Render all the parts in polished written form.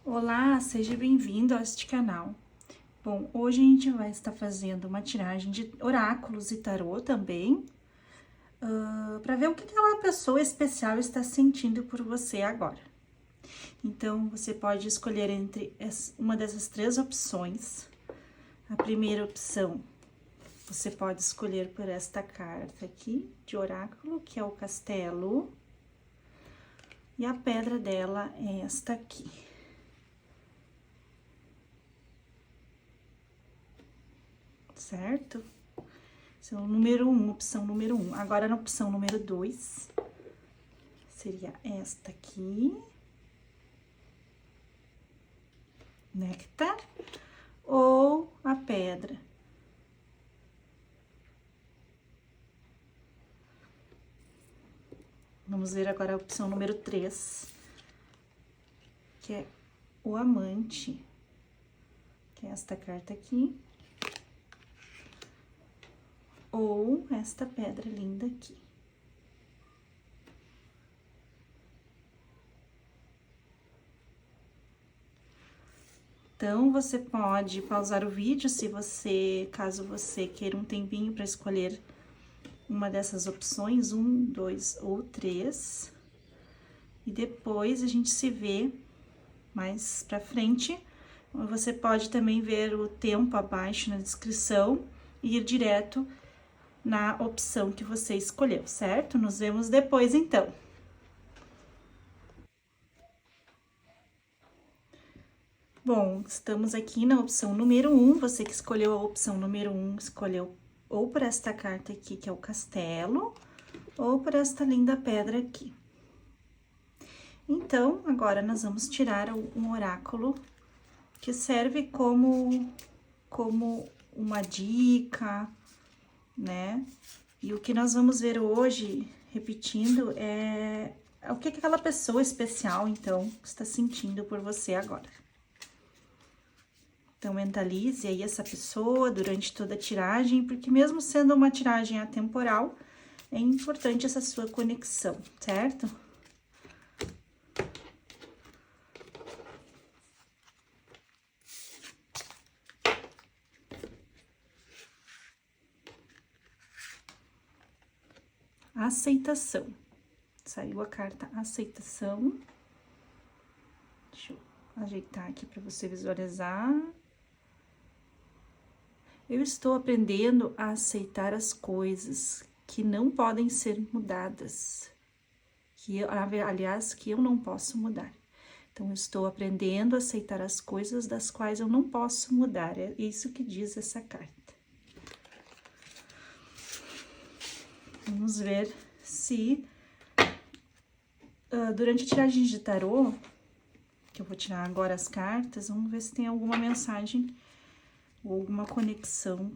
Olá, seja bem-vindo a este canal. Bom, hoje a gente vai estar fazendo uma tiragem de oráculos e tarô também, para ver o que aquela pessoa especial está sentindo por você agora. Então, você pode escolher entre uma dessas três opções. A primeira opção, você pode escolher por esta carta aqui de oráculo, que é o castelo, e a pedra dela é esta aqui. Certo? Esse é o número 1, opção número 1. Agora, na opção número 2, seria esta aqui. Néctar ou a pedra. Vamos ver agora a opção número 3, que é o amante, que é esta carta aqui. Ou esta pedra linda aqui. Então, você pode pausar o vídeo caso você queira um tempinho para escolher uma dessas opções, 1, 2 ou 3. E depois a gente se vê mais pra frente. Você pode também ver o tempo abaixo na descrição e ir direto na opção que você escolheu, certo? Nos vemos depois, então. Bom, estamos aqui na opção número 1. Você que escolheu a opção número 1, escolheu ou por esta carta aqui, que é o castelo, ou por esta linda pedra aqui. Então, agora nós vamos tirar um oráculo que serve como uma dica, né? E o que nós vamos ver hoje, repetindo, é o que aquela pessoa especial, então, está sentindo por você agora. Então, mentalize aí essa pessoa durante toda a tiragem, porque mesmo sendo uma tiragem atemporal, é importante essa sua conexão, certo? Aceitação. Saiu a carta aceitação. Deixa eu ajeitar aqui para você visualizar. Eu estou aprendendo a aceitar as coisas que não podem ser mudadas. Aliás, que eu não posso mudar. Então, eu estou aprendendo a aceitar as coisas das quais eu não posso mudar. É isso que diz essa carta. Vamos ver se durante a tiragem de tarô, que eu vou tirar agora as cartas, vamos ver se tem alguma mensagem ou alguma conexão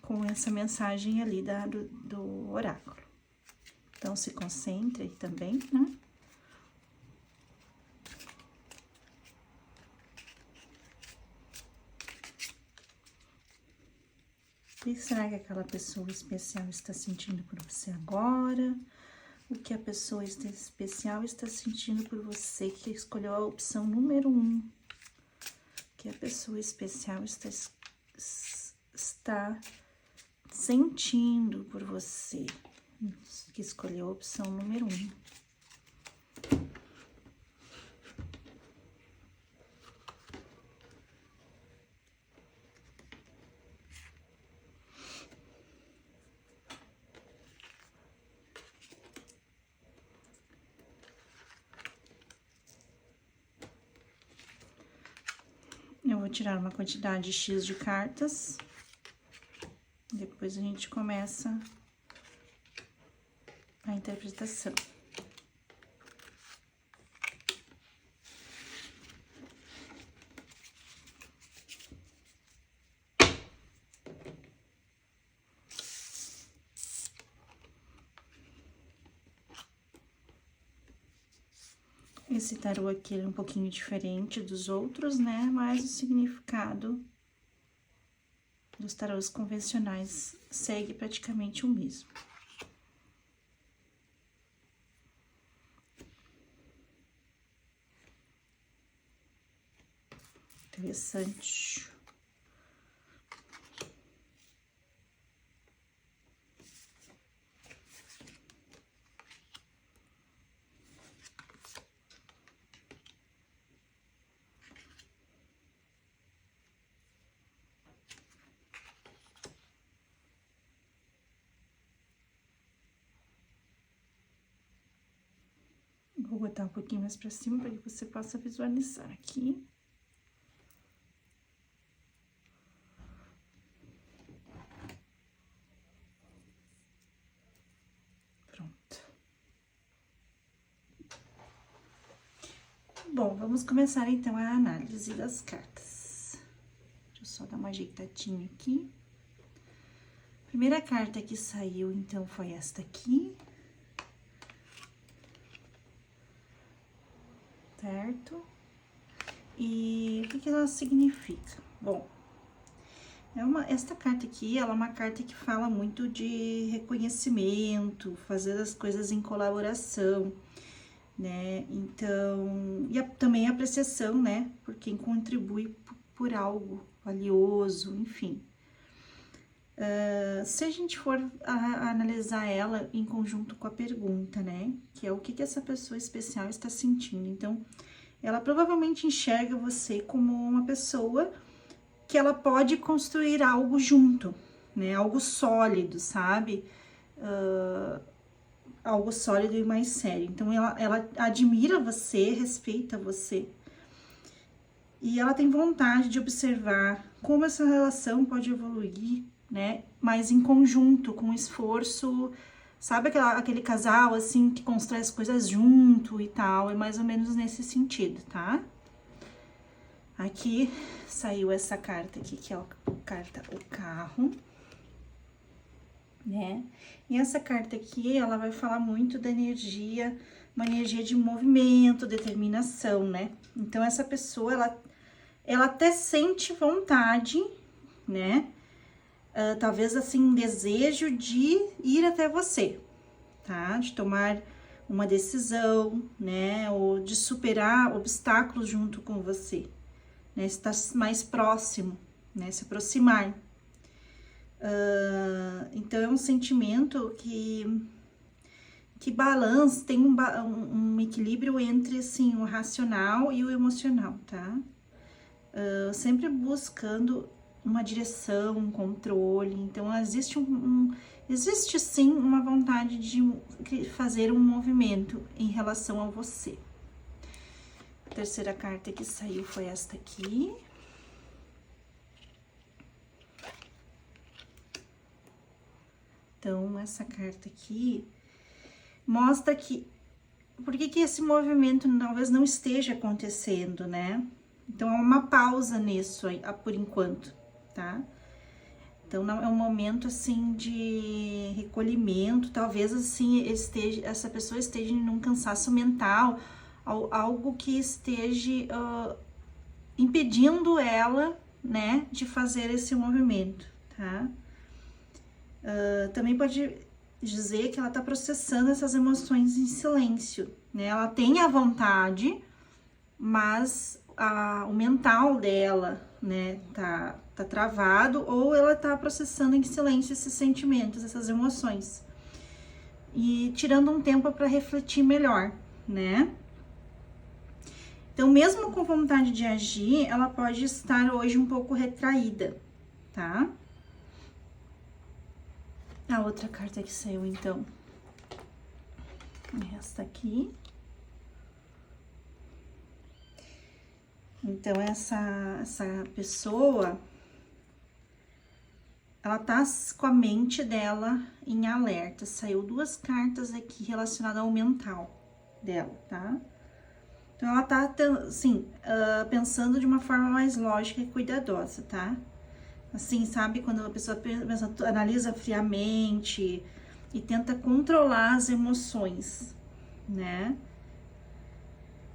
com essa mensagem ali do oráculo. Então, se concentre aí também, né? O que será que aquela pessoa especial está sentindo por você agora? O que a pessoa especial está sentindo por você, que escolheu a opção número 1? O que a pessoa especial está sentindo por você, que escolheu a opção número 1. Eu vou tirar uma quantidade X de cartas. Depois a gente começa a interpretação. Esse tarô aqui é um pouquinho diferente dos outros, né? Mas o significado dos tarôs convencionais segue praticamente o mesmo. Interessante. Vou botar um pouquinho mais pra cima para que você possa visualizar aqui. Pronto. Bom, vamos começar então a análise das cartas. Deixa eu só dar uma ajeitadinha aqui. A primeira carta que saiu, então, foi esta aqui. Certo? E o que ela significa? Bom, esta carta aqui, ela é uma carta que fala muito de reconhecimento, fazer as coisas em colaboração, né? Então, e também a apreciação, né? Por quem contribui por algo valioso, enfim. Se a gente for analisar ela em conjunto com a pergunta, né? Que é o que essa pessoa especial está sentindo. Então, ela provavelmente enxerga você como uma pessoa que ela pode construir algo junto, né? Algo sólido, sabe? Algo sólido e mais sério. Então, ela admira você, respeita você. E ela tem vontade de observar como essa relação pode evoluir, né? Mas em conjunto, com esforço, sabe aquele casal, assim, que constrói as coisas junto e tal, é mais ou menos nesse sentido, tá? Aqui saiu essa carta aqui, que é a carta O Carro, né? E essa carta aqui, ela vai falar muito da energia, uma energia de movimento, determinação, né? Então, essa pessoa, ela até sente vontade, né? Talvez, assim, um desejo de ir até você, tá? De tomar uma decisão, né? Ou de superar obstáculos junto com você, né? Estar mais próximo, né? Se aproximar. Então, é um sentimento que balança, tem um equilíbrio entre, assim, o racional e o emocional, tá? Sempre buscando uma direção, um controle. Então, existe sim uma vontade de fazer um movimento em relação a você. A terceira carta que saiu foi esta aqui. Então, essa carta aqui mostra que por que esse movimento talvez não esteja acontecendo, né? Então, é uma pausa nisso aí, por enquanto, tá? Então, não é um momento, assim, de recolhimento, talvez, assim, essa pessoa esteja num cansaço mental, algo que esteja impedindo ela, né, de fazer esse movimento, tá? Também pode dizer que ela tá processando essas emoções em silêncio, né? Ela tem a vontade, mas o mental dela, né, tá travado, ou ela tá processando em silêncio esses sentimentos, essas emoções. E tirando um tempo para refletir melhor, né? Então, mesmo com vontade de agir, ela pode estar hoje um pouco retraída, tá? A outra carta que saiu, então, é esta aqui. Então, essa pessoa, ela tá com a mente dela em alerta. Saiu duas cartas aqui relacionadas ao mental dela, tá? Então, ela tá, assim, pensando de uma forma mais lógica e cuidadosa, tá? Assim, sabe, quando a pessoa analisa friamente e tenta controlar as emoções, né?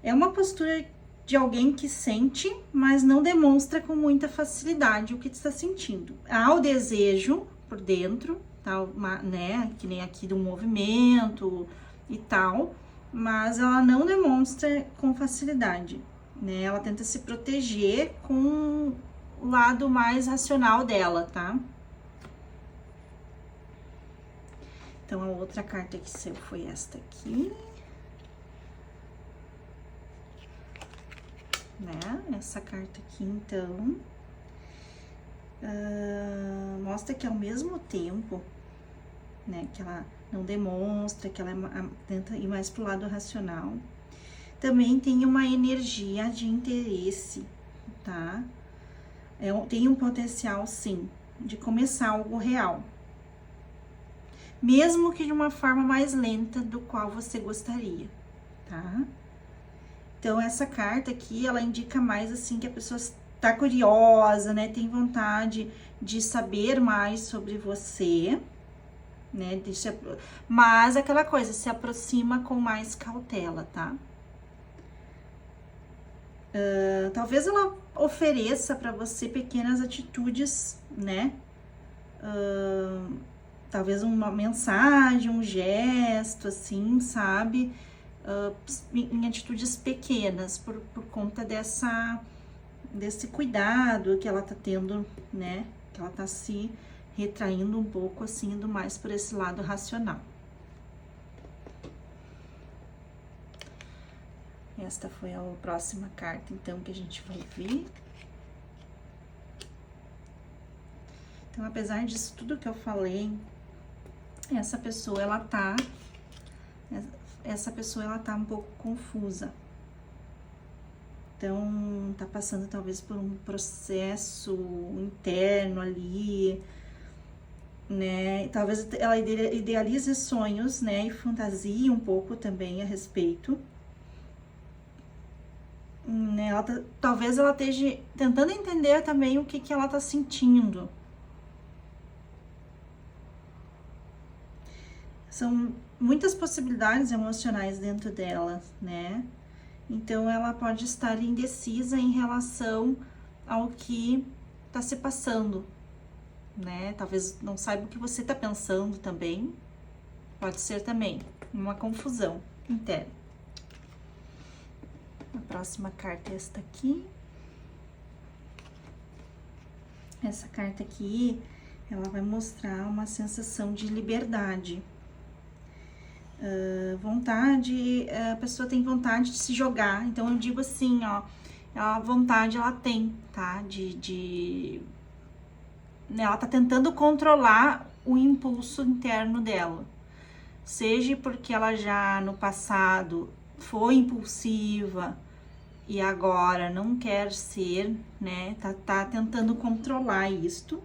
É uma postura de alguém que sente, mas não demonstra com muita facilidade o que está sentindo. Há o desejo por dentro, tá, né? Que nem aqui do movimento e tal, mas ela não demonstra com facilidade. né? Ela tenta se proteger com o lado mais racional dela, tá? Então, a outra carta que saiu foi esta aqui. Né? Essa carta aqui, então, mostra que ao mesmo tempo, né, que ela não demonstra, que ela tenta ir mais pro lado racional, também tem uma energia de interesse, tá? Tem um potencial, sim, de começar algo real. Mesmo que de uma forma mais lenta do qual você gostaria, tá? Então, essa carta aqui, ela indica mais, assim, que a pessoa está curiosa, né? Tem vontade de saber mais sobre você, né? Mas aquela coisa, se aproxima com mais cautela, tá? Talvez ela ofereça para você pequenas atitudes, né? Talvez uma mensagem, um gesto, assim, sabe? Em atitudes pequenas, por conta desse cuidado que ela tá tendo, né? Que ela tá se retraindo um pouco, assim, indo mais por esse lado racional. Esta foi a próxima carta, então, que a gente vai ver. Então, apesar disso tudo que eu falei, essa pessoa, ela tá um pouco confusa. Então, tá passando talvez por um processo interno ali, né? Talvez ela idealize sonhos, né? E fantasia um pouco também a respeito. Né? Talvez ela esteja tentando entender também o que ela tá sentindo. São muitas possibilidades emocionais dentro dela, né? Então, ela pode estar indecisa em relação ao que tá se passando, né? Talvez não saiba o que você tá pensando também. Pode ser também uma confusão interna. A próxima carta é esta aqui. Essa carta aqui, ela vai mostrar uma sensação de liberdade. A pessoa tem vontade de se jogar. Então, eu digo assim, ó, a vontade ela tem, tá? Ela tá tentando controlar o impulso interno dela. Seja porque ela já no passado foi impulsiva e agora não quer ser, né? Tá tentando controlar isto.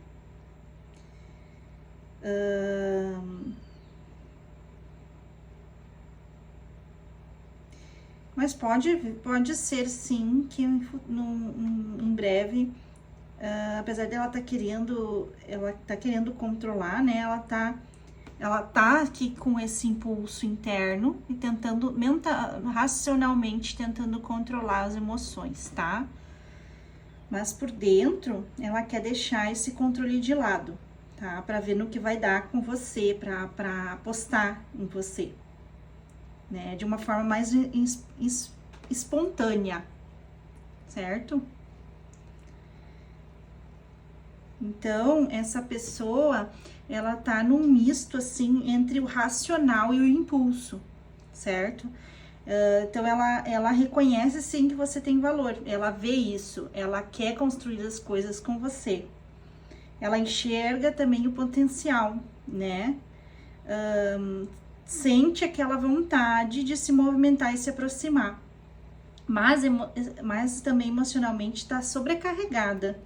Mas pode ser, sim, que em breve, apesar dela tá querendo controlar, né? Ela tá aqui com esse impulso interno e tentando, racionalmente, tentando controlar as emoções, tá? Mas por dentro, ela quer deixar esse controle de lado, tá? Pra ver no que vai dar com você, pra apostar em você. Né, de uma forma mais espontânea, certo? Então, essa pessoa, ela tá num misto, assim, entre o racional e o impulso, certo? Então, ela reconhece, sim, que você tem valor, ela vê isso, ela quer construir as coisas com você. Ela enxerga também o potencial, né? Sente aquela vontade de se movimentar e se aproximar, mas também emocionalmente está sobrecarregada.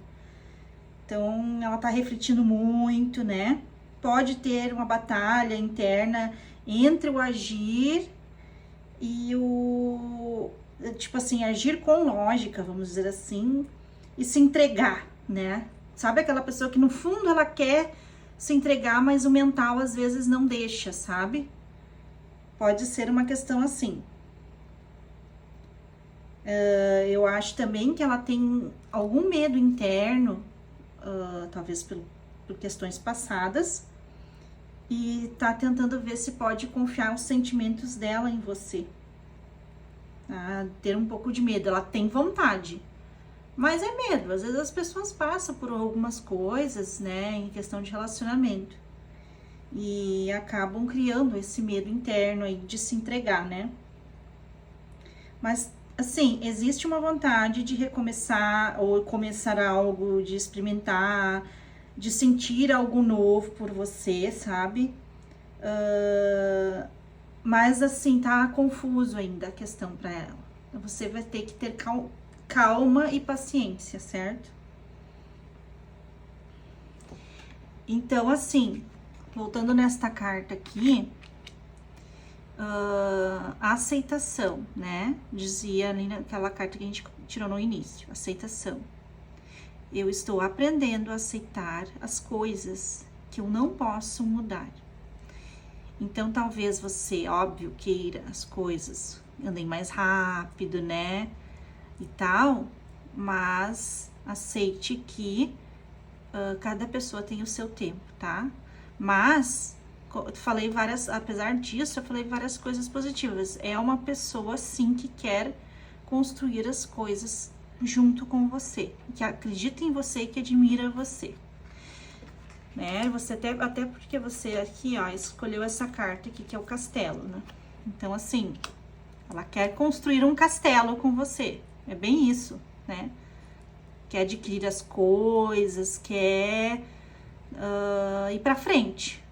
Então, ela tá refletindo muito, né? Pode ter uma batalha interna entre o agir e tipo assim, agir com lógica, vamos dizer assim, e se entregar, né? Sabe aquela pessoa que no fundo ela quer se entregar, mas o mental às vezes não deixa, sabe? Pode ser uma questão assim. Eu acho também que ela tem algum medo interno, talvez por questões passadas, e tá tentando ver se pode confiar os sentimentos dela em você. a ter um pouco de medo. Ela tem vontade, mas é medo. Às vezes as pessoas passam por algumas coisas, né, em questão de relacionamento e acabam criando esse medo interno aí de se entregar, né? Mas assim, existe uma vontade de recomeçar ou começar algo, de experimentar, de sentir algo novo por você, sabe? Mas assim, tá confuso ainda a questão pra ela. Então, você vai ter que ter calma e paciência, certo? Então, assim, voltando nesta carta aqui, a aceitação, né? Dizia ali naquela carta que a gente tirou no início, aceitação. Eu estou aprendendo a aceitar as coisas que eu não posso mudar. Então, talvez você, óbvio, queira as coisas andem mais rápido, né? E tal, mas aceite que cada pessoa tem o seu tempo, tá? Mas, falei várias, apesar disso, eu falei várias coisas positivas. É uma pessoa, sim, que quer construir as coisas junto com você, que acredita em você e que admira você. Né? Você até porque você aqui, ó, escolheu essa carta aqui, que é o castelo, né? Então, assim, ela quer construir um castelo com você. É bem isso, né? Quer adquirir as coisas, quer ir pra frente,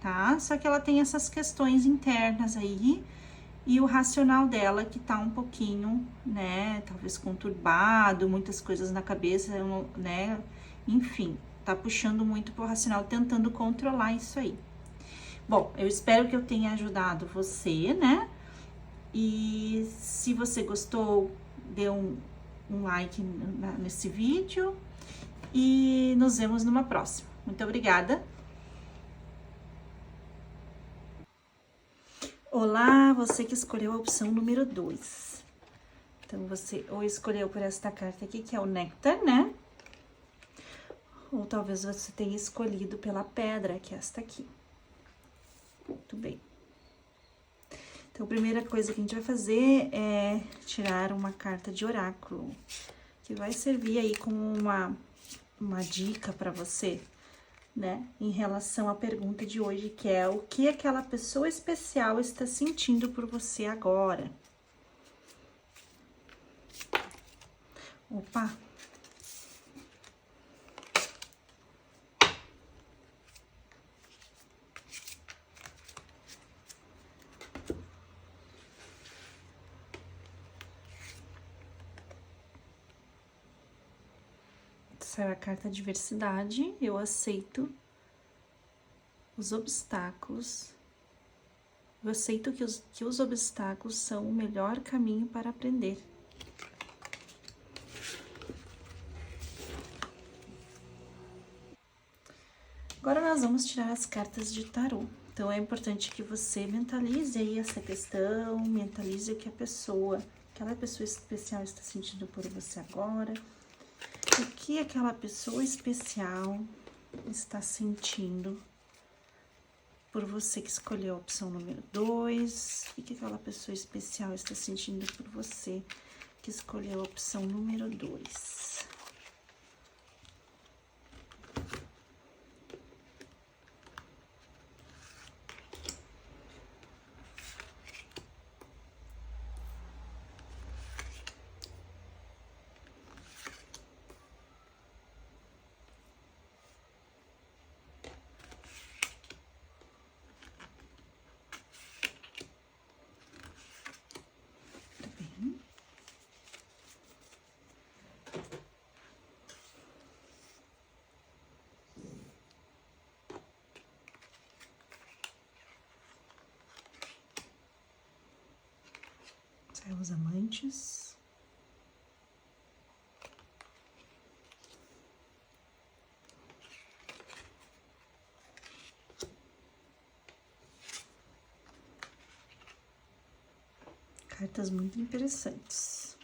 tá? Só que ela tem essas questões internas aí e o racional dela que tá um pouquinho, né? Talvez conturbado, muitas coisas na cabeça, né? Enfim, tá puxando muito pro racional, tentando controlar isso aí. Bom, eu espero que eu tenha ajudado você, né? E se você gostou, dê um like nesse vídeo e nos vemos numa próxima. Muito obrigada! Olá, você que escolheu a opção número 2. Então, você ou escolheu por esta carta aqui, que é o néctar, né? Ou talvez você tenha escolhido pela pedra, que é esta aqui. Muito bem. Então, a primeira coisa que a gente vai fazer é tirar uma carta de oráculo, que vai servir aí como uma dica para você, né? Em relação à pergunta de hoje, que é o que aquela pessoa especial está sentindo por você agora. Opa! Saiu a carta diversidade, eu aceito os obstáculos. Eu aceito que os obstáculos são o melhor caminho para aprender. Agora nós vamos tirar as cartas de tarô. Então é importante que você mentalize aí essa questão, mentalize o que aquela pessoa especial está sentindo por você agora. O que aquela pessoa especial está sentindo por você que escolheu a opção número 2. O que aquela pessoa especial está sentindo por você que escolheu a opção número 2. Saiu os amantes. Cartas muito interessantes.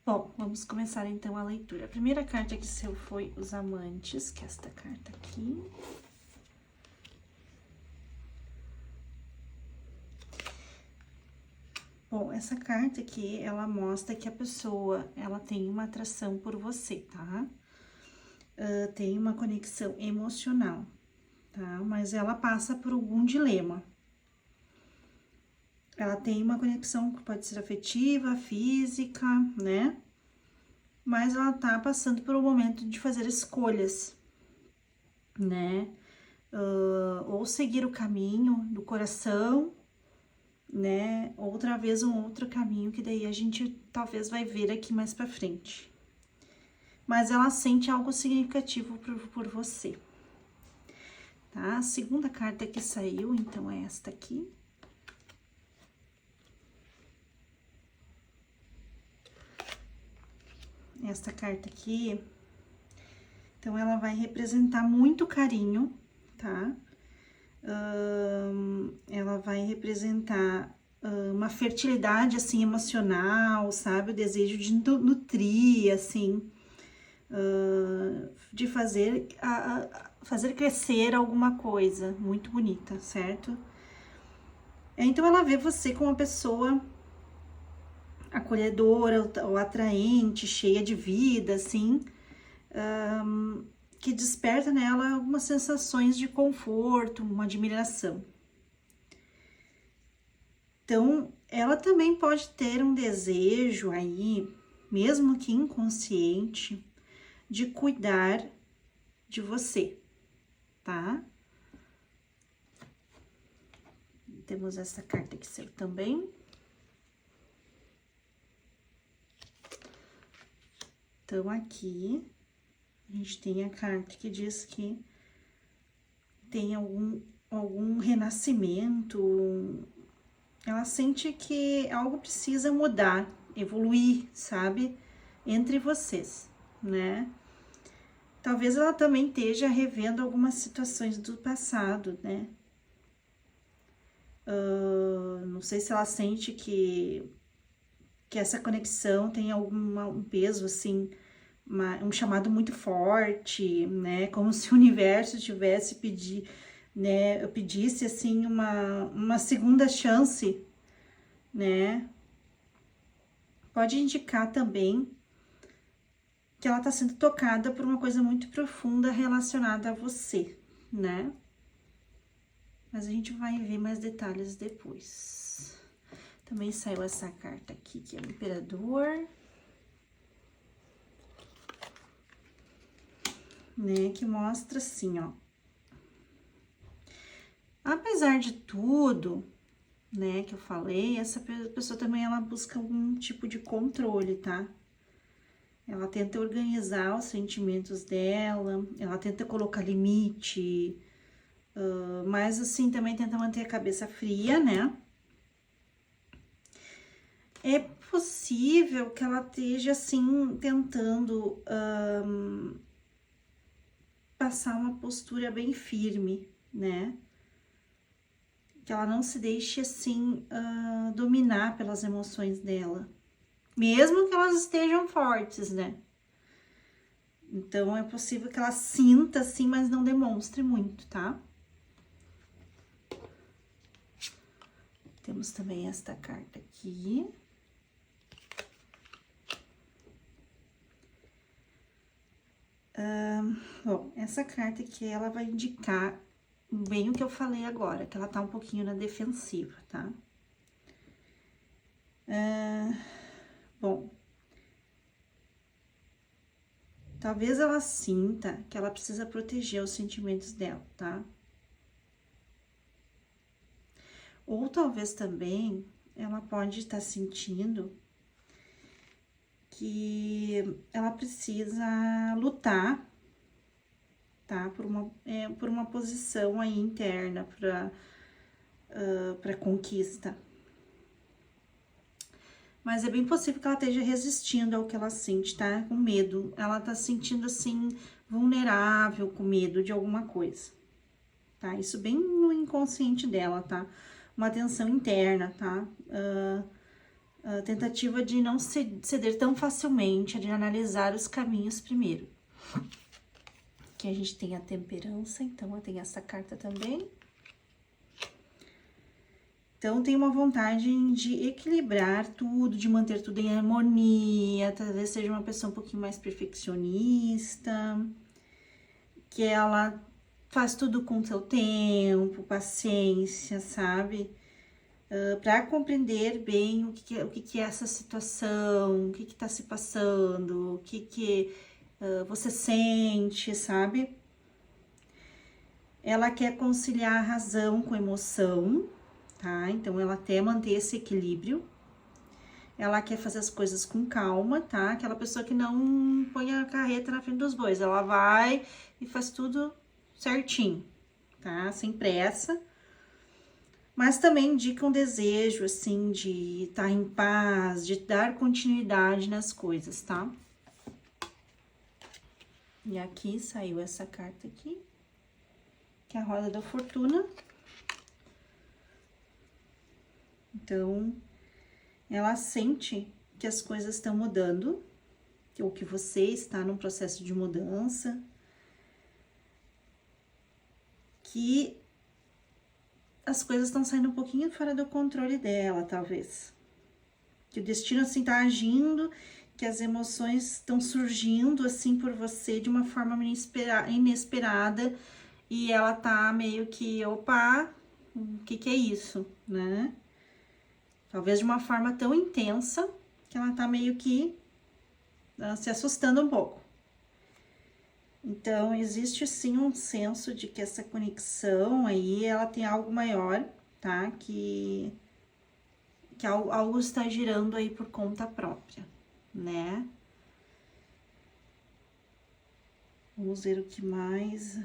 Bom, vamos começar então a leitura. A primeira carta que saiu foi os amantes, que é esta carta aqui. Bom, essa carta aqui, ela mostra que a pessoa, ela tem uma atração por você, tá? Tem uma conexão emocional, tá? Mas ela passa por algum dilema. Ela tem uma conexão que pode ser afetiva, física, né? Mas ela tá passando por um momento de fazer escolhas, né? Ou seguir o caminho do coração, né? Outra vez um outro caminho que daí a gente talvez vai ver aqui mais pra frente. Mas ela sente algo significativo por você, tá? A segunda carta que saiu, então, é esta aqui. Esta carta aqui, então, ela vai representar muito carinho, tá? Ela vai representar uma fertilidade, assim, emocional, sabe? O desejo de nutrir, assim, de fazer crescer alguma coisa muito bonita, certo? Então, ela vê você como uma pessoa acolhedora, ou atraente, cheia de vida, assim, que desperta nela algumas sensações de conforto, uma admiração. Então, ela também pode ter um desejo aí, mesmo que inconsciente, de cuidar de você, tá? Temos essa carta que saiu também. Então, aqui, a gente tem a carta que diz que tem algum renascimento. Ela sente que algo precisa mudar, evoluir, sabe? Entre vocês, né? Talvez ela também esteja revendo algumas situações do passado, né? Não sei se ela sente que essa conexão tem um peso, assim, um chamado muito forte, né? Como se o universo tivesse eu pedisse, assim, uma segunda chance, né? Pode indicar também que ela tá sendo tocada por uma coisa muito profunda relacionada a você, né? Mas a gente vai ver mais detalhes depois. Também saiu essa carta aqui, que é o Imperador, né? Que mostra assim, ó. Apesar de tudo, né, que eu falei, essa pessoa também, ela busca algum tipo de controle, tá? Ela tenta organizar os sentimentos dela, ela tenta colocar limite, mas assim, também tenta manter a cabeça fria, né? É possível que ela esteja, assim, tentando passar uma postura bem firme, né? Que ela não se deixe, assim, dominar pelas emoções dela. Mesmo que elas estejam fortes, né? Então, é possível que ela sinta, assim, mas não demonstre muito, tá? Temos também esta carta aqui. Bom, essa carta aqui, ela vai indicar bem o que eu falei agora, que ela tá um pouquinho na defensiva, tá? Bom, talvez ela sinta que ela precisa proteger os sentimentos dela, tá? Ou talvez também ela pode estar sentindo que ela precisa lutar, tá? Por uma posição aí interna para conquista. Mas é bem possível que ela esteja resistindo ao que ela sente, tá? Com medo. Ela tá se sentindo, assim, vulnerável, com medo de alguma coisa, tá? Isso bem no inconsciente dela, tá? Uma tensão interna, tá? a tentativa de não ceder tão facilmente, de analisar os caminhos primeiro. Aqui a gente tem a temperança, então eu tenho essa carta também. Então, tem uma vontade de equilibrar tudo, de manter tudo em harmonia, talvez seja uma pessoa um pouquinho mais perfeccionista, que ela faz tudo com seu tempo, paciência, sabe? Para compreender bem o que é essa situação, o que tá se passando, o que você sente, sabe? Ela quer conciliar a razão com a emoção, tá? Então, ela até manter esse equilíbrio. Ela quer fazer as coisas com calma, tá? Aquela pessoa que não põe a carreta na frente dos bois. Ela vai e faz tudo certinho, tá? Sem pressa. Mas também indica um desejo, assim, de estar em paz, de dar continuidade nas coisas, tá? E aqui saiu essa carta aqui, que é a Roda da Fortuna. Então, ela sente que as coisas estão mudando, ou que você está num processo de mudança, que as coisas estão saindo um pouquinho fora do controle dela, talvez. Que o destino, assim, tá agindo, que as emoções estão surgindo, assim, por você de uma forma inesperada, e ela tá meio que, opa, o que é isso, né? Talvez de uma forma tão intensa que ela tá meio que se assustando um pouco. Então, existe sim um senso de que essa conexão aí, ela tem algo maior, tá? Que algo está girando aí por conta própria, né? Vamos ver o que mais.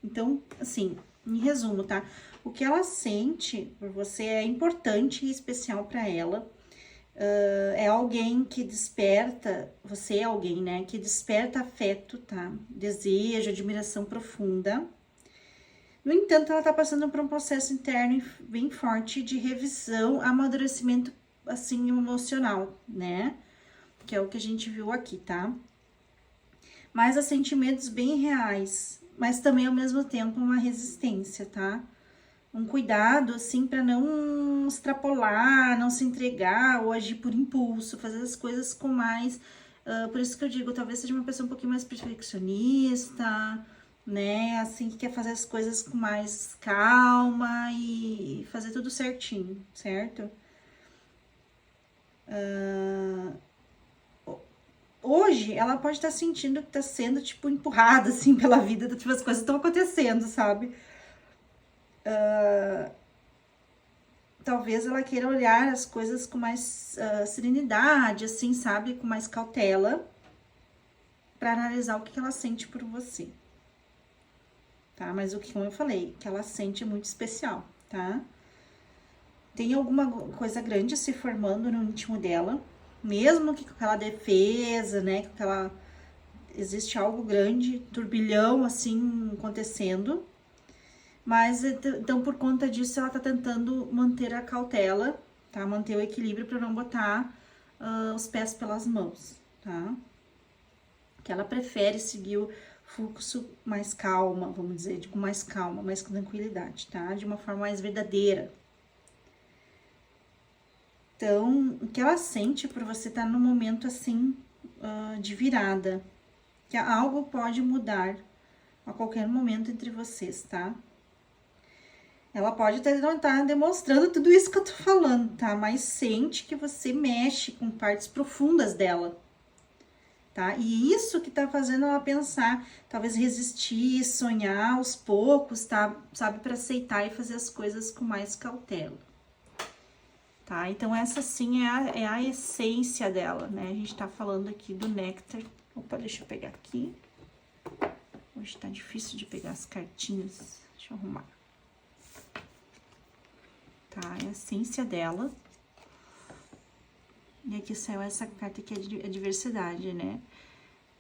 Então, assim, em resumo, tá? O que ela sente por você é importante e especial para ela. É alguém que desperta, você é alguém, né? Que desperta afeto, tá? Desejo, admiração profunda. No entanto, ela tá passando por um processo interno bem forte de revisão, amadurecimento, assim, emocional, né? Que é o que a gente viu aqui, tá? Mas há sentimentos bem reais, mas também ao mesmo tempo uma resistência, tá? Um cuidado, assim, para não extrapolar, não se entregar ou agir por impulso, fazer as coisas com mais. Por isso que eu digo, talvez seja uma pessoa um pouquinho mais perfeccionista, né? Assim, que quer fazer as coisas com mais calma e fazer tudo certinho, certo? Hoje, ela pode estar sentindo que tá sendo, tipo, empurrada, assim, pela vida, tipo, as coisas estão acontecendo, sabe? Talvez ela queira olhar as coisas com mais serenidade, assim, sabe? Com mais cautela, para analisar o que ela sente por você, tá? Mas o que, como eu falei, que ela sente é muito especial, tá? Tem alguma coisa grande se formando no íntimo dela, mesmo que com aquela defesa, né? Com aquela. Existe algo grande, turbilhão, assim, acontecendo. Mas, então, por conta disso, ela tá tentando manter a cautela, tá? Manter o equilíbrio para não botar os pés pelas mãos, tá? Que ela prefere seguir o fluxo mais calma, vamos dizer, com mais calma, mais tranquilidade, tá? De uma forma mais verdadeira. Então, o que ela sente por você estar num momento, assim, de virada, que algo pode mudar a qualquer momento entre vocês, tá? Ela pode até não estar demonstrando tudo isso que eu tô falando, tá? Mas sente que você mexe com partes profundas dela, tá? E isso que tá fazendo ela pensar, talvez resistir, sonhar aos poucos, tá? Sabe, para aceitar e fazer as coisas com mais cautela, tá? Então, essa sim é a essência dela, né? A gente tá falando aqui do néctar. Opa, deixa eu pegar aqui. Hoje tá difícil de pegar as cartinhas. Deixa eu arrumar. Tá? É a essência dela. E aqui saiu essa carta que é a diversidade, né?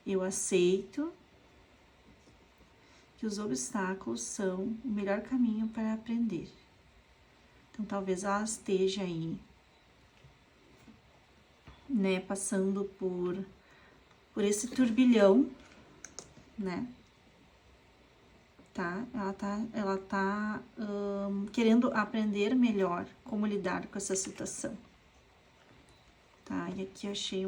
Eu aceito que os obstáculos são o melhor caminho para aprender. Então, talvez ela esteja aí né, passando por esse turbilhão, né? Tá? Ela tá querendo aprender melhor como lidar com essa situação. Tá? E aqui eu achei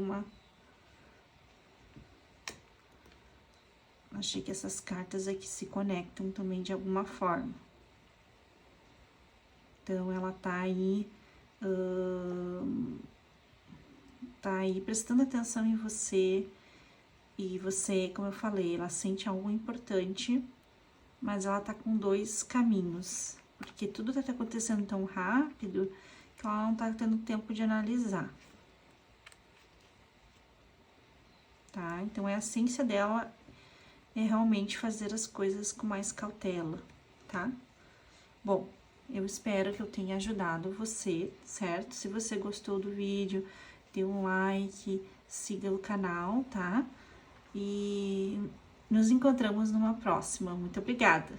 Achei que essas cartas aqui se conectam também de alguma forma. Então, ela tá aí prestando atenção em você. E você, como eu falei, ela sente algo importante, mas ela tá com dois caminhos. Porque tudo tá acontecendo tão rápido que ela não tá tendo tempo de analisar. Tá? Então, a essência dela é realmente fazer as coisas com mais cautela, tá? Bom, eu espero que eu tenha ajudado você, certo? Se você gostou do vídeo, dê um like, siga o canal, tá? E nos encontramos numa próxima. Muito obrigada!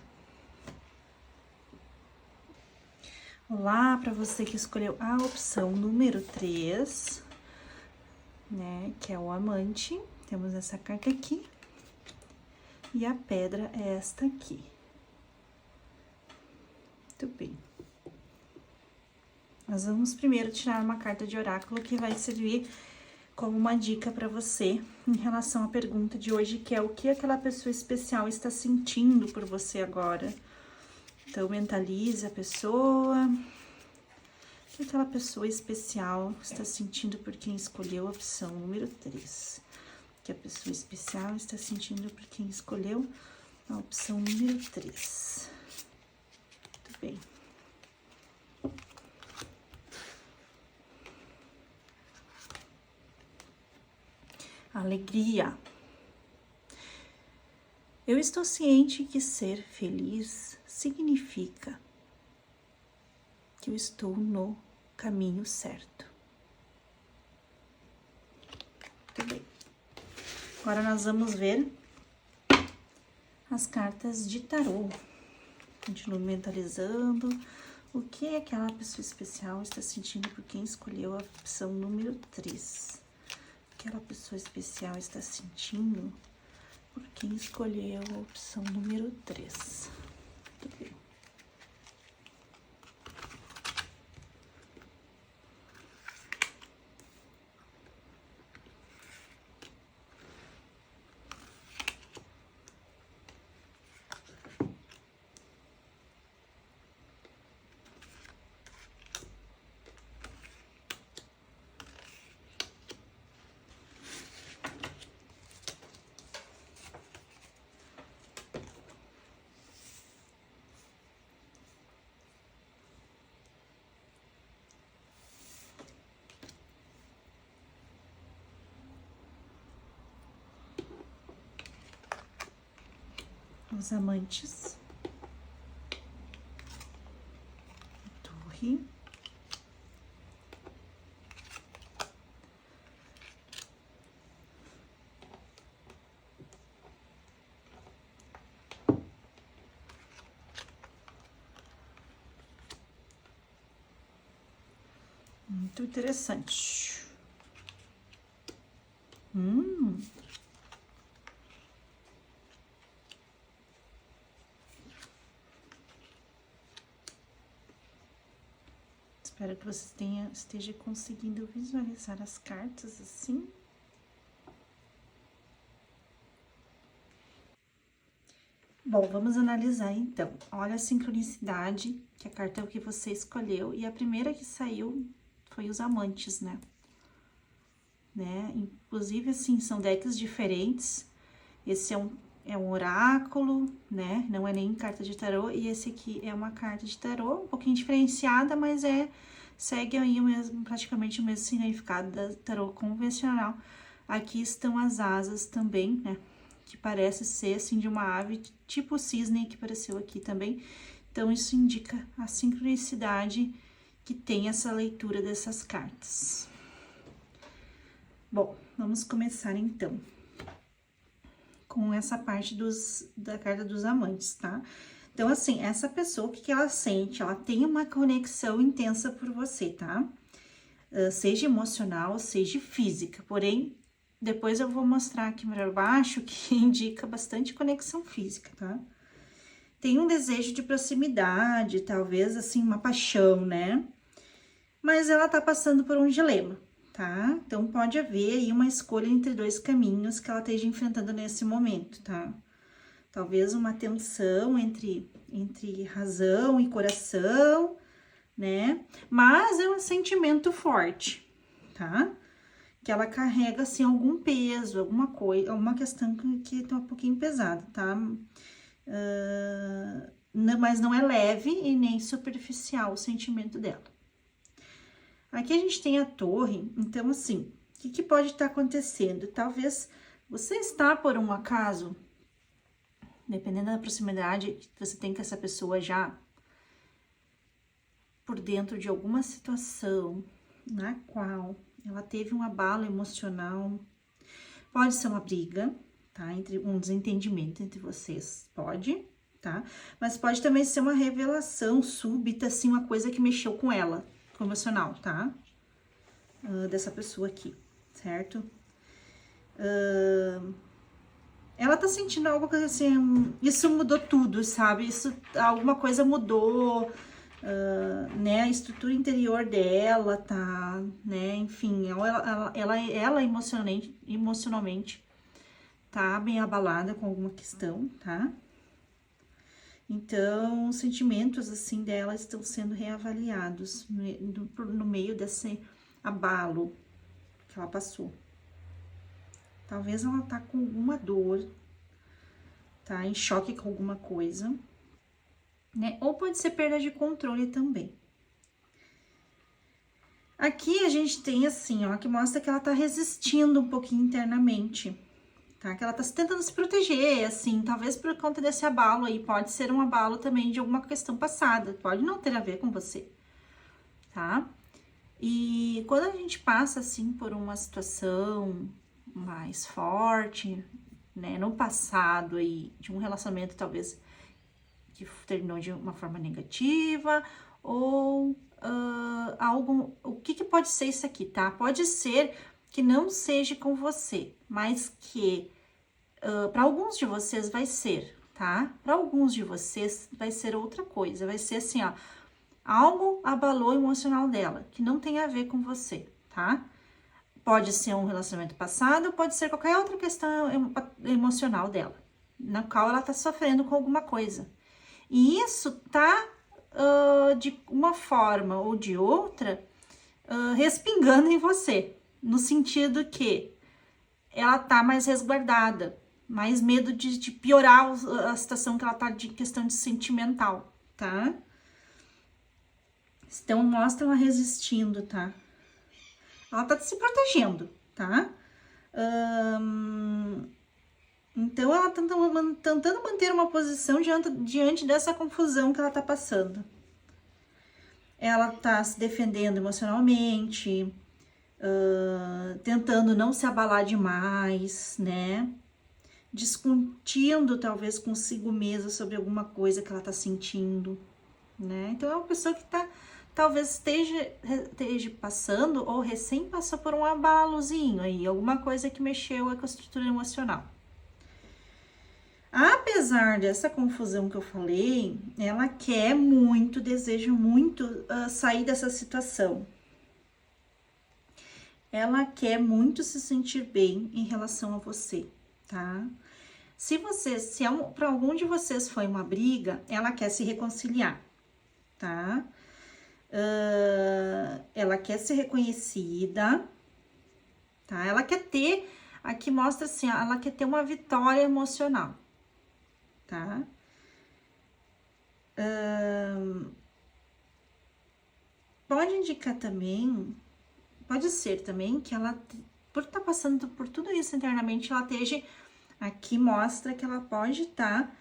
Olá, para você que escolheu a opção número 3, né? Que é o amante. Temos essa carta aqui. E a pedra é esta aqui. Muito bem. Nós vamos primeiro tirar uma carta de oráculo que vai servir como uma dica para você em relação à pergunta de hoje, que é o que aquela pessoa especial está sentindo por você agora. Então, mentalize a pessoa. O que aquela pessoa especial está sentindo por quem escolheu a opção número 3? Que a pessoa especial está sentindo por quem escolheu a opção número 3. Muito bem. Alegria. Eu estou ciente que ser feliz significa que eu estou no caminho certo. Muito bem. Agora, nós vamos ver as cartas de tarô. Continuo mentalizando o que aquela pessoa especial está sentindo por quem escolheu a opção número 3. Aquela pessoa especial está sentindo por quem escolheu a opção número 3. Muito bem. Os amantes, torre, muito interessante. Espero que você esteja conseguindo visualizar as cartas assim. Bom, vamos analisar então. Olha a sincronicidade, que a carta é o que você escolheu, e a primeira que saiu foi os amantes, né? Inclusive, assim, são decks diferentes. Esse é um oráculo, né? Não é nem carta de tarô, e esse aqui é uma carta de tarô, um pouquinho diferenciada, mas segue aí praticamente o mesmo significado da tarô convencional. Aqui estão as asas também, né? Que parece ser, assim, de uma ave, tipo o cisne que apareceu aqui também. Então, isso indica a sincronicidade que tem essa leitura dessas cartas. Bom, vamos começar, então, com essa parte da carta dos amantes, tá? Então, assim, essa pessoa, o que ela sente? Ela tem uma conexão intensa por você, tá? seja emocional, seja física. Porém, depois eu vou mostrar aqui para baixo que indica bastante conexão física, tá? Tem um desejo de proximidade, talvez assim, uma paixão, né? Mas ela tá passando por um dilema, tá? Então, pode haver aí uma escolha entre dois caminhos que ela esteja enfrentando nesse momento, tá? Talvez uma tensão entre razão e coração, né? Mas é um sentimento forte, tá? Que ela carrega, assim, algum peso, alguma coisa, alguma questão que tá um pouquinho pesada, tá? Mas não é leve e nem superficial o sentimento dela. Aqui a gente tem a torre, então, assim, o que pode estar acontecendo? Talvez você está, por um acaso, dependendo da proximidade que você tem com essa pessoa já, por dentro de alguma situação na qual ela teve um abalo emocional, pode ser uma briga, tá? Entre um desentendimento entre vocês, pode, tá? Mas pode também ser uma revelação súbita, assim, uma coisa que mexeu com ela, com o emocional, tá? Dessa pessoa aqui, certo? Ela tá sentindo algo que, assim, isso mudou tudo, sabe? Isso, alguma coisa mudou, né? A estrutura interior dela tá, né? Enfim, ela emocionalmente tá bem abalada com alguma questão, tá? Então, os sentimentos, assim, dela estão sendo reavaliados no meio desse abalo que ela passou. Talvez ela tá com alguma dor, tá em choque com alguma coisa, né? Ou pode ser perda de controle também. Aqui a gente tem assim, ó, que mostra que ela tá resistindo um pouquinho internamente, tá? Que ela tá tentando se proteger, assim, talvez por conta desse abalo aí, pode ser um abalo também de alguma questão passada, pode não ter a ver com você, tá? E quando a gente passa, assim, por uma situação mais forte, né, no passado aí, de um relacionamento talvez que terminou de uma forma negativa, ou o que pode ser isso aqui, tá? Pode ser que não seja com você, mas que para alguns de vocês vai ser, tá? Para alguns de vocês vai ser outra coisa, vai ser assim, ó, algo abalou o emocional dela, que não tem a ver com você, tá? Pode ser um relacionamento passado, pode ser qualquer outra questão emocional dela, na qual ela tá sofrendo com alguma coisa. E isso tá, de uma forma ou de outra, respingando em você, no sentido que ela tá mais resguardada, mais medo de piorar a situação que ela tá de questão de sentimental, tá? Então, mostra ela resistindo, tá? Ela tá se protegendo, tá? Então, ela tá tentando manter uma posição diante dessa confusão que ela tá passando. Ela tá se defendendo emocionalmente, tentando não se abalar demais, né? Discutindo, talvez, consigo mesma sobre alguma coisa que ela tá sentindo, né? Então, é uma pessoa que talvez esteja passando ou recém passou por um abalozinho aí, alguma coisa que mexeu com a estrutura emocional. Apesar dessa confusão que eu falei, ela quer muito, deseja muito sair dessa situação. Ela quer muito se sentir bem em relação a você, tá? Se para algum de vocês foi uma briga, ela quer se reconciliar, tá? Ela quer ser reconhecida, tá? Ela quer ter, aqui mostra assim, ela quer ter uma vitória emocional, tá? Pode indicar também, pode ser também que ela, por estar passando por tudo isso internamente, ela esteja, aqui mostra que ela pode estar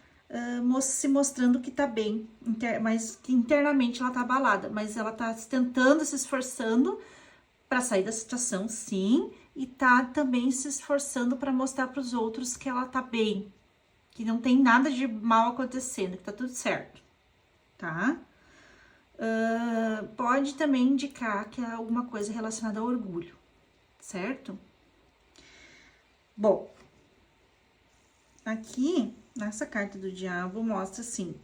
se mostrando que tá bem, mas que internamente ela tá abalada, mas ela tá tentando, se esforçando para sair da situação, sim, e tá também se esforçando para mostrar para os outros que ela tá bem, que não tem nada de mal acontecendo, que tá tudo certo, tá? pode também indicar que é alguma coisa relacionada ao orgulho, certo? Bom, aqui, nessa carta do diabo, mostra assim,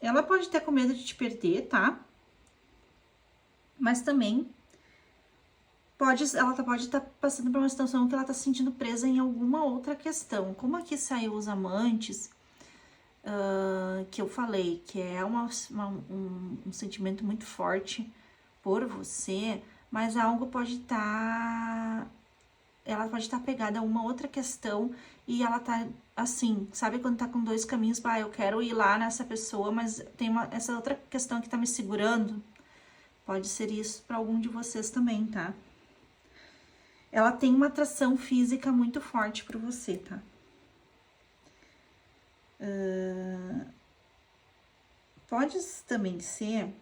ela pode ter com medo de te perder, tá? Mas também ela pode estar passando por uma situação que ela tá se sentindo presa em alguma outra questão. Como aqui saiu os amantes, que eu falei, que é um sentimento muito forte por você, mas algo pode estar... ela pode estar pegada a uma outra questão e ela tá assim, sabe quando tá com dois caminhos, eu quero ir lá nessa pessoa, mas tem essa outra questão que tá me segurando. Pode ser isso para algum de vocês também, tá? Ela tem uma atração física muito forte por você, tá? Pode também ser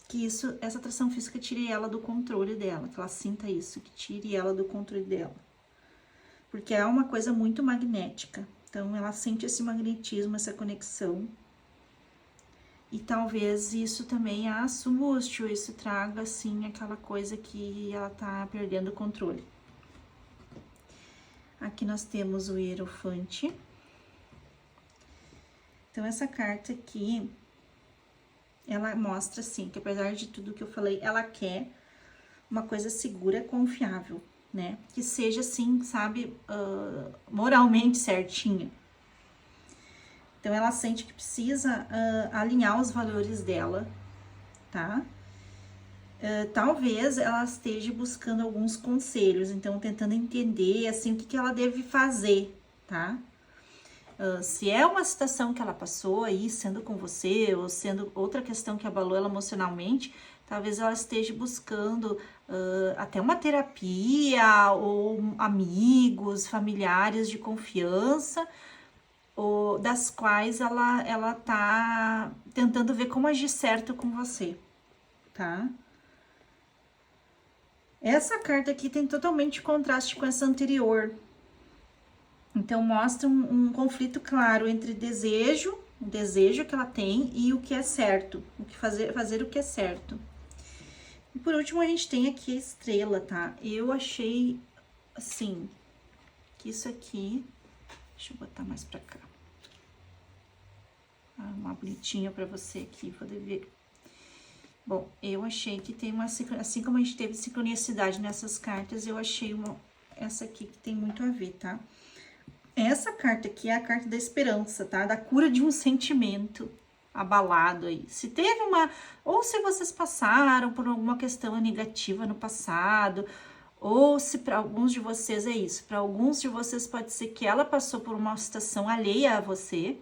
que essa atração física tire ela do controle dela, que ela sinta isso, que tire ela do controle dela. Porque é uma coisa muito magnética, então ela sente esse magnetismo, essa conexão. E talvez isso também a assuste, ou isso traga, assim, aquela coisa que ela tá perdendo o controle. Aqui nós temos o Hierofante. Então, essa carta aqui, ela mostra, assim, que apesar de tudo que eu falei, ela quer uma coisa segura, confiável, né? Que seja, assim, sabe, moralmente certinha. Então, ela sente que precisa alinhar os valores dela, tá? Talvez ela esteja buscando alguns conselhos, então, tentando entender, assim, o que ela deve fazer, tá? Se é uma situação que ela passou aí, sendo com você, ou sendo outra questão que abalou ela emocionalmente, talvez ela esteja buscando até uma terapia, ou amigos, familiares de confiança, ou das quais ela tá tentando ver como agir certo com você, tá? Essa carta aqui tem totalmente contraste com essa anterior. Então, mostra um conflito claro entre o desejo que ela tem e o que é certo, o que fazer o que é certo. E por último, a gente tem aqui a estrela, tá? Eu achei, assim, que isso aqui... Deixa eu botar mais pra cá. Uma bonitinha pra você aqui, poder ver. Bom, eu achei que tem uma... Assim como a gente teve sincronicidade nessas cartas, eu achei essa aqui que tem muito a ver, tá? Essa carta aqui é a carta da esperança, tá? Da cura de um sentimento abalado aí. Se teve ou se vocês passaram por alguma questão negativa no passado, ou se para alguns de vocês é isso. Para alguns de vocês pode ser que ela passou por uma situação alheia a você,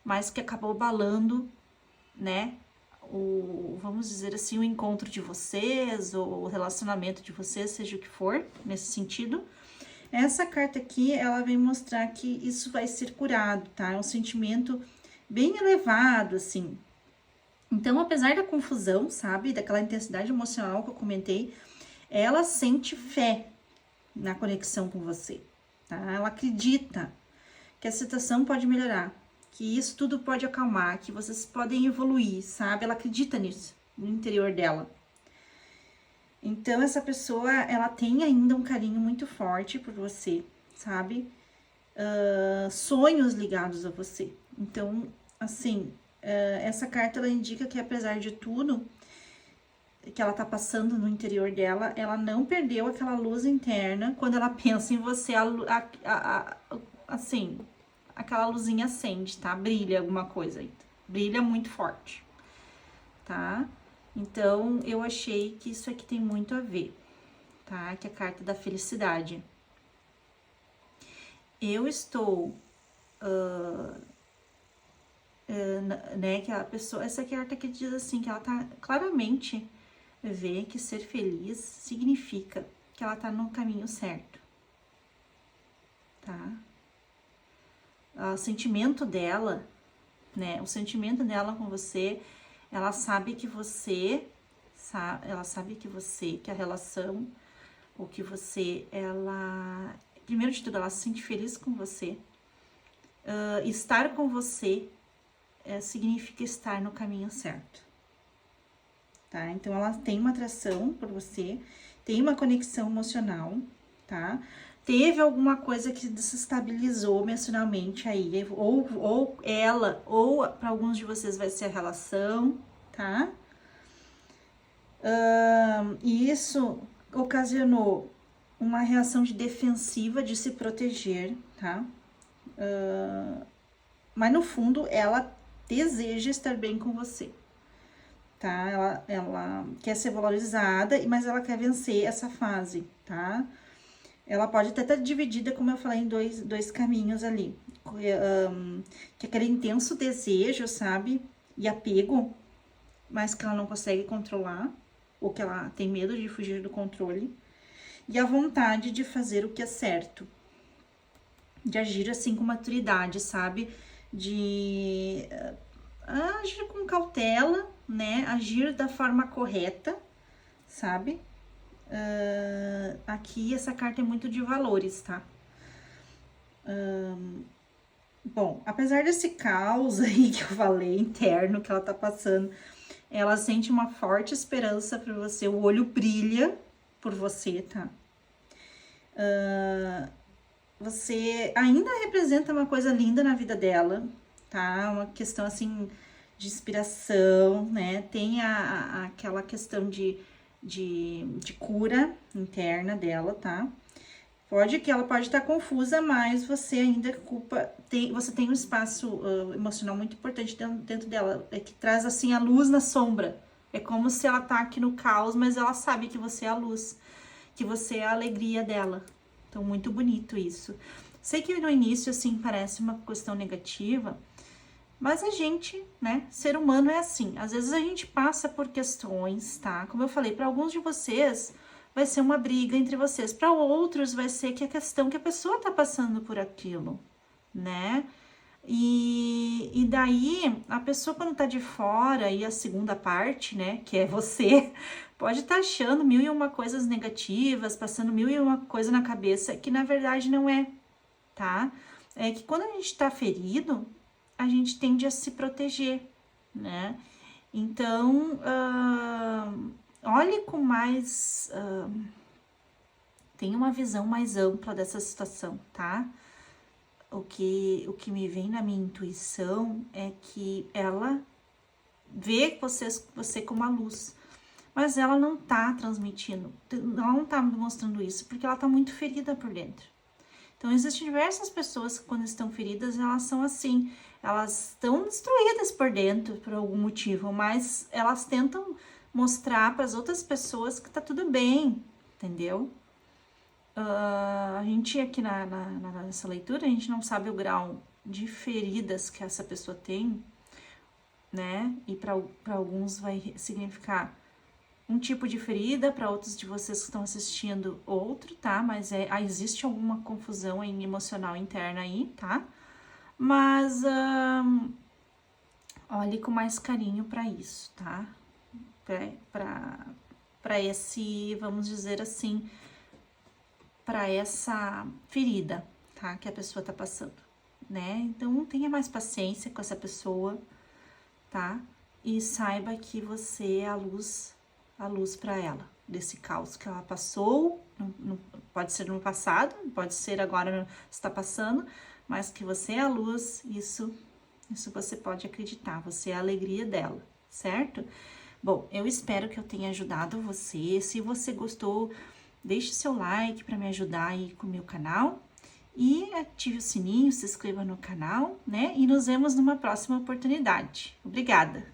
mas que acabou abalando, né? Vamos dizer assim, o encontro de vocês, ou o relacionamento de vocês, seja o que for, nesse sentido. Essa carta aqui, ela vem mostrar que isso vai ser curado, tá? É um sentimento bem elevado, assim. Então, apesar da confusão, sabe? Daquela intensidade emocional que eu comentei, ela sente fé na conexão com você, tá? Ela acredita que a situação pode melhorar, que isso tudo pode acalmar, que vocês podem evoluir, sabe? Ela acredita nisso, no interior dela. Então, essa pessoa, ela tem ainda um carinho muito forte por você, sabe? Sonhos ligados a você. Então, assim, essa carta, ela indica que apesar de tudo que ela tá passando no interior dela, ela não perdeu aquela luz interna. Quando ela pensa em você, assim, aquela luzinha acende, tá? Brilha alguma coisa aí. Brilha muito forte, tá? Então, eu achei que isso aqui tem muito a ver, tá? Que é a carta da felicidade. Eu estou, né, que a pessoa... Essa carta aqui diz assim, que ela tá claramente vê que ser feliz significa que ela tá no caminho certo, tá? O sentimento dela, né, o sentimento dela com você... Ela sabe que você, que a relação, primeiro de tudo, ela se sente feliz com você, estar com você significa estar no caminho certo, tá? Então, ela tem uma atração por você, tem uma conexão emocional, tá? Teve alguma coisa que desestabilizou emocionalmente aí, ou ela, ou para alguns de vocês vai ser a relação, tá? E isso ocasionou uma reação de defensiva, de se proteger, tá? Mas no fundo, ela deseja estar bem com você, tá? Ela quer ser valorizada, mas ela quer vencer essa fase, tá? Ela pode até estar dividida, como eu falei, em dois caminhos ali. Que é aquele intenso desejo, sabe? E apego, mas que ela não consegue controlar, ou que ela tem medo de fugir do controle. E a vontade de fazer o que é certo. De agir assim com maturidade, sabe? De agir com cautela, né? Agir da forma correta, sabe? Aqui essa carta é muito de valores, tá? Bom, apesar desse caos aí que eu falei, interno, que ela tá passando, ela sente uma forte esperança por você, o olho brilha por você, tá? Você ainda representa uma coisa linda na vida dela, tá? Uma questão, assim, de inspiração, né? Tem aquela questão de cura interna dela, tá? Ela pode estar confusa, mas você ainda você tem um espaço emocional muito importante dentro dela, que traz assim a luz na sombra. É como se ela tá aqui no caos, mas ela sabe que você é a luz, que você é a alegria dela. Então, muito bonito isso. Sei que no início, assim, parece uma questão negativa, mas a gente, né, ser humano é assim. Às vezes a gente passa por questões, tá? Como eu falei, para alguns de vocês vai ser uma briga entre vocês, para outros vai ser que a questão que a pessoa tá passando por aquilo, né? E daí, a pessoa quando tá de fora, e a segunda parte, né, que é você, pode estar achando mil e uma coisas negativas, passando mil e uma coisa na cabeça, que na verdade não é, tá? É que quando a gente tá ferido, a gente tende a se proteger, né? Então, olhe com mais... tenha uma visão mais ampla dessa situação, tá? O que me vem na minha intuição é que ela vê você como a luz, mas ela não tá transmitindo, ela não tá mostrando isso, porque ela tá muito ferida por dentro. Então, existem diversas pessoas que quando estão feridas, elas são assim, elas estão destruídas por dentro por algum motivo, mas elas tentam mostrar para as outras pessoas que tá tudo bem, entendeu? A gente aqui nessa leitura, a gente não sabe o grau de feridas que essa pessoa tem, né? E para alguns vai significar um tipo de ferida, para outros de vocês que estão assistindo outro, tá? Mas existe alguma confusão emocional interna aí, tá? Mas olhe com mais carinho para isso, tá? Para esse, vamos dizer assim, para essa ferida, tá? Que a pessoa tá passando, né? Então, tenha mais paciência com essa pessoa, tá? E saiba que você é a luz para ela, desse caos que ela passou, pode ser no passado, pode ser agora está passando, mas que você é a luz, isso você pode acreditar, você é a alegria dela, certo? Bom, eu espero que eu tenha ajudado você. Se você gostou, deixe seu like para me ajudar aí com o meu canal e ative o sininho, se inscreva no canal, né? E nos vemos numa próxima oportunidade. Obrigada!